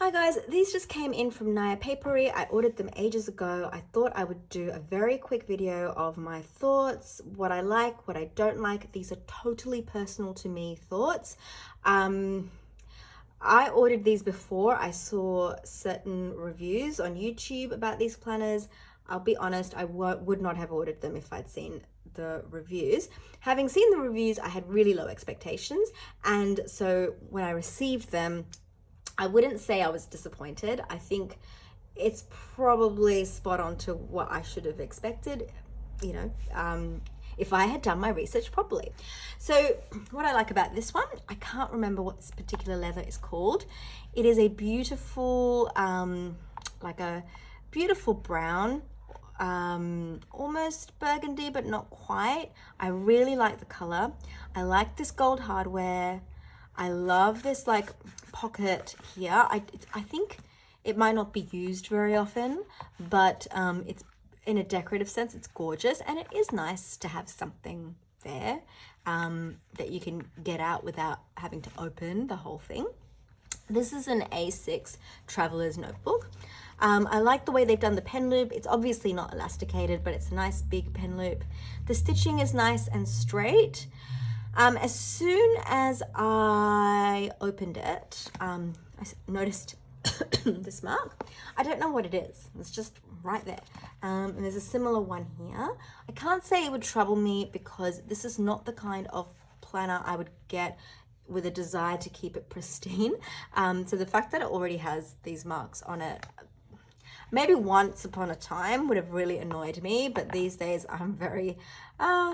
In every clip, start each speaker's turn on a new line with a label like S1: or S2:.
S1: Hi guys, these just came in from Naya Paperie. I ordered them ages ago. I thought I would do a very quick video of my thoughts, what I like, what I don't like. These are totally personal to me thoughts. I ordered these before I saw certain reviews on YouTube about these planners. I'll be honest, I would not have ordered them if I'd seen the reviews. Having seen the reviews, I had really low expectations, and so when I received them, I wouldn't say I was disappointed. I think it's probably spot on to what I should have expected, if I had done my research properly. So what I like about this one, I can't remember what this particular leather is called. It is a beautiful, like a beautiful brown, almost burgundy, but not quite. I really like the color. I like this gold hardware. I love this like pocket here. I think it might not be used very often, but it's in a decorative sense, it's gorgeous, and it is nice to have something there that you can get out without having to open the whole thing. This is an A6 traveler's notebook. I like the way they've done the pen loop. It's obviously not elasticated, but it's a nice big pen loop. The stitching is nice and straight. As soon as I opened it, I noticed this mark. I don't know what it is. It's just right there. And there's a similar one here. I can't say it would trouble me because this is not the kind of planner I would get with a desire to keep it pristine. So the fact that it already has these marks on it, maybe once upon a time would have really annoyed me, but these days I'm very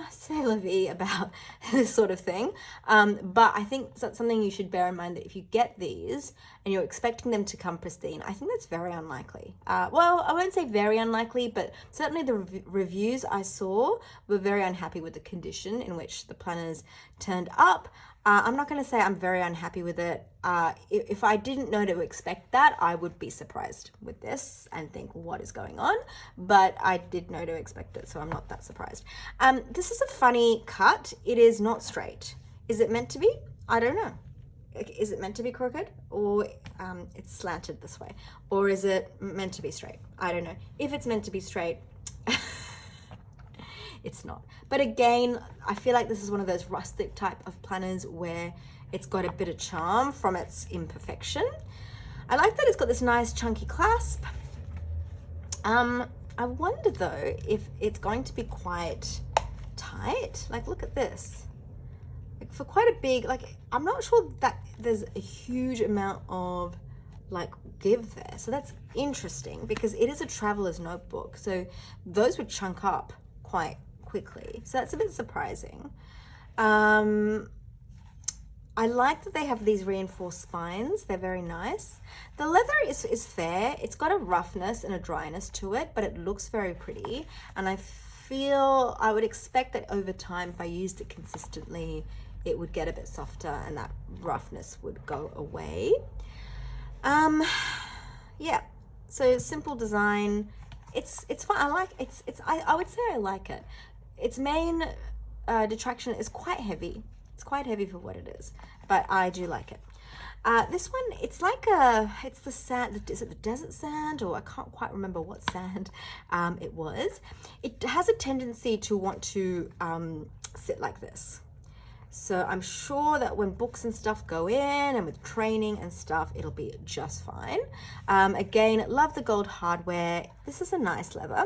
S1: c'est la vie about this sort of thing. But I think that's something you should bear in mind, that if you get these and you're expecting them to come pristine, I think that's very unlikely. Well, I won't say very unlikely, but certainly the reviews I saw were very unhappy with the condition in which the planners turned up. I'm not going to say I'm very unhappy with it. If I didn't know to expect that, I would be surprised with this and think, what is going on? But I did know to expect it, so I'm not that surprised. This is a funny cut. It is not straight. Is it meant to be? I don't know. Is it meant to be crooked, or it's slanted this way? Or is it meant to be straight? I don't know. If it's meant to be straight, it's not. But again, I feel like this is one of those rustic type of planners where it's got a bit of charm from its imperfection. I like that it's got this nice chunky clasp. I wonder though if it's going to be quite tight. Like, look at this. Like, for quite a big, like, I'm not sure that there's a huge amount of like give there. So that's interesting because it is a traveler's notebook. So those would chunk up quite quickly. So that's a bit surprising. I like that they have these reinforced spines. They're very nice. The leather is fair. It's got a roughness and a dryness to it, but it looks very pretty. And I feel I would expect that over time, if I used it consistently, it would get a bit softer and that roughness would go away. Yeah, so simple design. It's fun. I like it's I would say I like it. Its main detraction is quite heavy. It's quite heavy for what it is, but I do like it. This one, it's like it's the sand, is it the desert sand, or I can't quite remember what sand it was. It has a tendency to want to sit like this. So I'm sure that when books and stuff go in and with training and stuff, it'll be just fine. Again, love the gold hardware. This is a nice leather.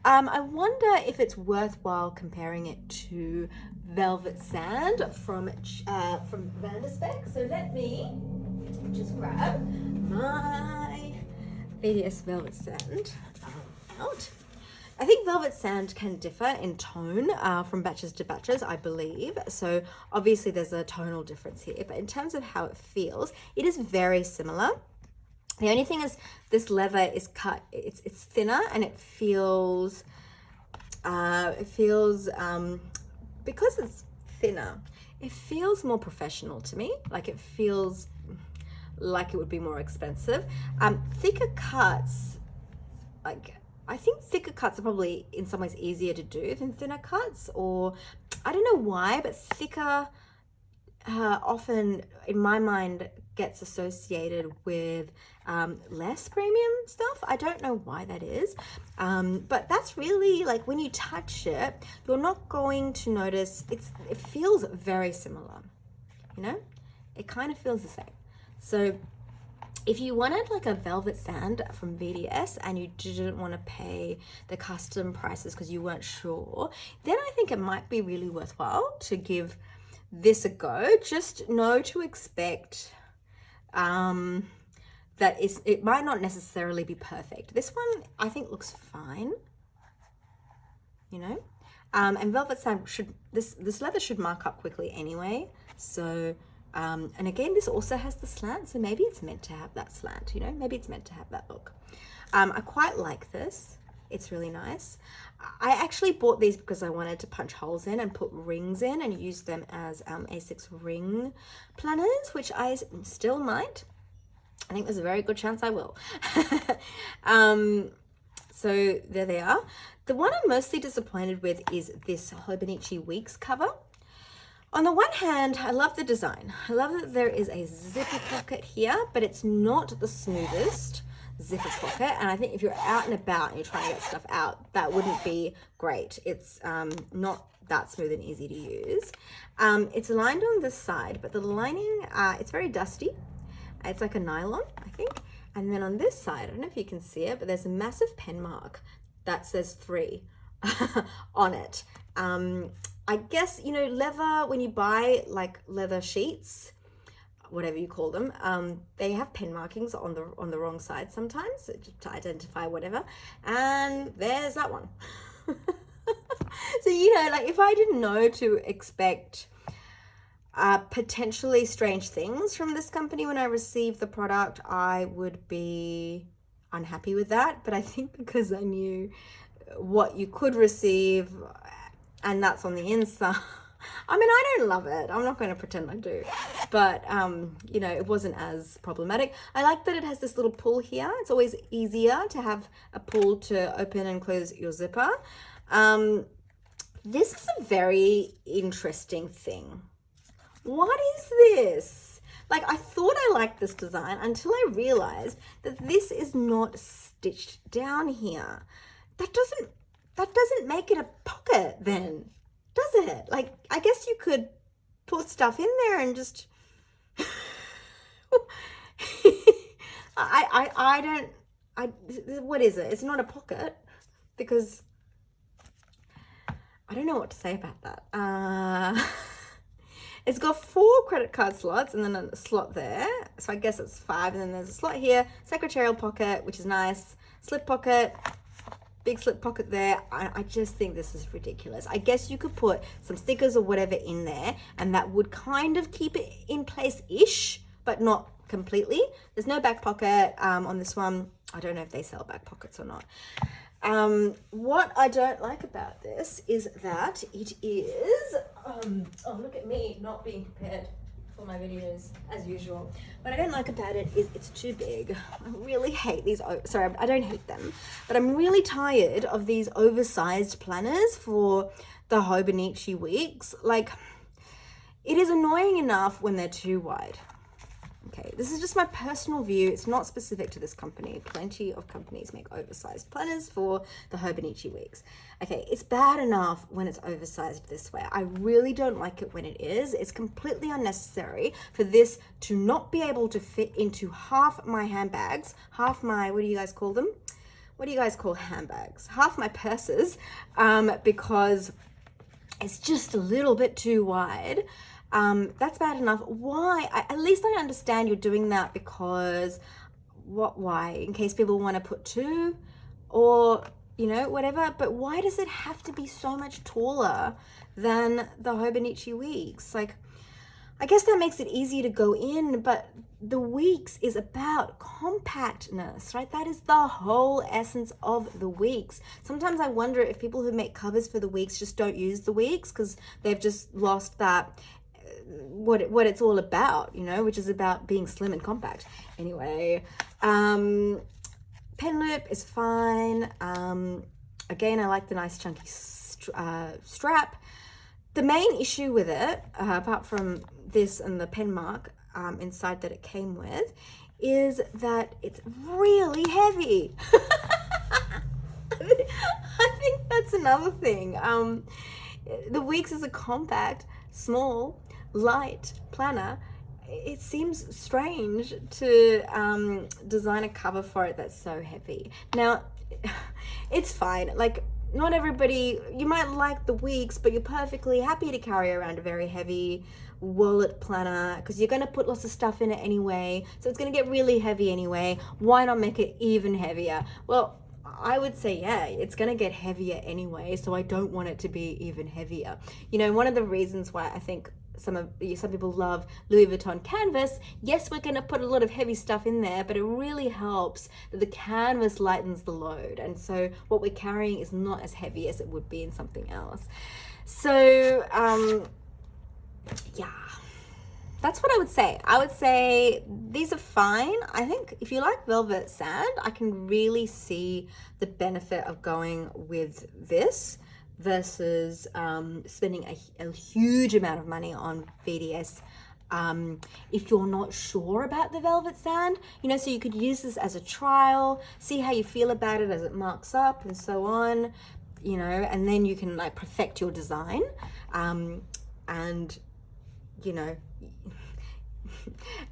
S1: I wonder if it's worthwhile comparing it to Velvet Sand from Vanderspec. So let me just grab my VDS Velvet Sand out. I think Velvet Sand can differ in tone from batches to batches, I believe. So obviously there's a tonal difference here, but in terms of how it feels, it is very similar. The only thing is this leather is cut, it's thinner, and it feels because it's thinner, it feels more professional to me. Like, it feels like it would be more expensive. Thicker cuts, like, I think thicker cuts are probably in some ways easier to do than thinner cuts, or I don't know why, but thicker often, in my mind, gets associated with less premium stuff. I don't know why that is, but that's really like when you touch it, you're not going to notice. It feels very similar, you know, it kind of feels the same. So if you wanted like a velvet sand from VDS and you didn't want to pay the custom prices because you weren't sure, then I think it might be really worthwhile to give this a go. Just know to expect that it might not necessarily be perfect. This one I think looks fine, you know, and velvet sand this leather should mark up quickly anyway. So and again, this also has the slant, so maybe it's meant to have that slant, you know, maybe it's meant to have that look. I quite like this. It's really nice. I actually bought these because I wanted to punch holes in and put rings in and use them as A6 ring planners, which I still might. I think there's a very good chance I will. So there they are. The one I'm mostly disappointed with is this Hobonichi Weeks cover. On the one hand, I love the design. I love that there is a zipper pocket here, but it's not the smoothest zipper pocket. And I think if you're out and about and you're trying to get stuff out, that wouldn't be great. It's not that smooth and easy to use. It's lined on this side, but the lining, it's very dusty. It's like a nylon, I think. And then on this side, I don't know if you can see it, but there's a massive pen mark that says 3 on it. I guess, you know, leather, when you buy like leather sheets, whatever you call them, they have pen markings on the wrong side sometimes to identify whatever. And there's that one. So, you know, like if I didn't know to expect potentially strange things from this company when I received the product, I would be unhappy with that. But I think because I knew what you could receive, and that's on the inside. I mean, I don't love it. I'm not going to pretend I do. But, you know, it wasn't as problematic. I like that it has this little pull here. It's always easier to have a pull to open and close your zipper. This is a very interesting thing. What is this? Like, I thought I liked this design until I realized that this is not stitched down here. That doesn't make it a pocket then, does it? Like, I guess you could put stuff in there and just what is it? It's not a pocket because I don't know what to say about that. It's got 4 credit card slots and then a slot there. So I guess it's 5, and then there's a slot here, secretarial pocket, which is nice, slip pocket, big slip pocket there. I just think this is ridiculous. I guess you could put some stickers or whatever in there and that would kind of keep it in place-ish, but not completely. There's no back pocket on this one. I don't know if they sell back pockets or not. What I don't like about this is that it is, oh, look at me not being prepared for my videos as usual. What I don't like about it is it's too big. I really hate these, sorry, I don't hate them, but I'm really tired of these oversized planners for the Hobonichi Weeks. Like, it is annoying enough when they're too wide. Okay, this is just my personal view. It's not specific to this company. Plenty of companies make oversized planners for the Hobonichi Weeks. Okay, it's bad enough when it's oversized this way. I really don't like it when it is. It's completely unnecessary for this to not be able to fit into half my handbags, half my, what do you guys call them? What do you guys call handbags? Half my purses, because it's just a little bit too wide. That's bad enough. Why? At least I understand you're doing that because why? In case people want to put 2 or, you know, whatever. But why does it have to be so much taller than the Hobonichi Weeks? Like, I guess that makes it easier to go in, but the Weeks is about compactness, right? That is the whole essence of the Weeks. Sometimes I wonder if people who make covers for the Weeks just don't use the Weeks because they've just lost that what it's all about, you know, which is about being slim and compact. Anyway, pen loop is fine. Again, I like the nice chunky strap. The main issue with it, apart from this and the pen mark, inside that it came with is that it's really heavy. I think that's another thing. The Weeks is a compact, small, light planner. It seems strange to design a cover for it that's so heavy. Now, it's fine. Like, not everybody, you might like the Weeks, but you're perfectly happy to carry around a very heavy wallet planner because you're going to put lots of stuff in it anyway. So it's going to get really heavy anyway. Why not make it even heavier? Well, I would say, yeah, it's going to get heavier anyway. So I don't want it to be even heavier. You know, one of the reasons why I think some people love Louis Vuitton canvas, yes, we're going to put a lot of heavy stuff in there, but it really helps that the canvas lightens the load, and so what we're carrying is not as heavy as it would be in something else. So yeah, that's what I would say. I would say these are fine. I think if you like velvet sand, I can really see the benefit of going with this versus spending a huge amount of money on VDS. If you're not sure about the velvet sand, you know, so you could use this as a trial, see how you feel about it as it marks up and so on, you know, and then you can like perfect your design, and you know,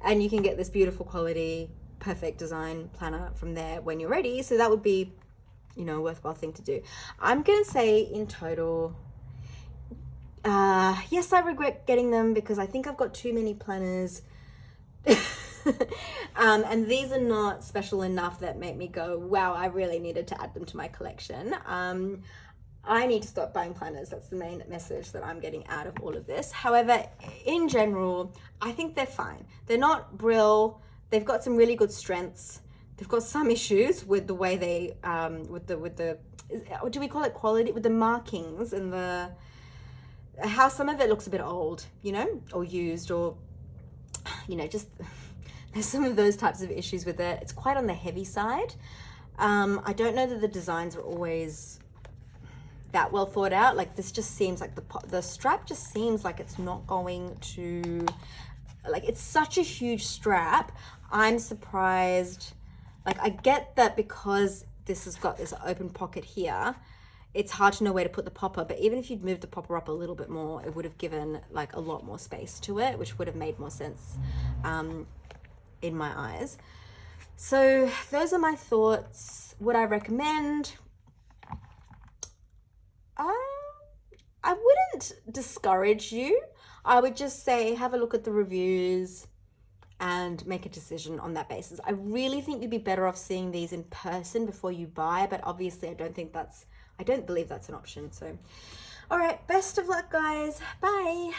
S1: and you can get this beautiful quality, perfect design planner from there when you're ready. So that would be, you know, a worthwhile thing to do. I'm gonna say in total, yes, I regret getting them because I think I've got too many planners. And these are not special enough that make me go, wow, I really needed to add them to my collection. I need to stop buying planners. That's the main message that I'm getting out of all of this. However, in general, I think they're fine. They're not Brill. They've got some really good strengths. They've got some issues with the way they, with the, do we call it quality? With the markings and the, how some of it looks a bit old, you know, or used, or, you know, just, there's some of those types of issues with it. It's quite on the heavy side. I don't know that the designs are always that well thought out. Like this just seems like the strap just seems like it's not going to, like it's such a huge strap. I'm surprised. Like I get that because this has got this open pocket here, it's hard to know where to put the popper, but even if you'd moved the popper up a little bit more, it would have given like a lot more space to it, which would have made more sense in my eyes. So those are my thoughts. Would I recommend? I wouldn't discourage you. I would just say have a look at the reviews and make a decision on that basis. I really think you'd be better off seeing these in person before you buy, but obviously I don't believe that's an option. So, all right, best of luck, guys. Bye.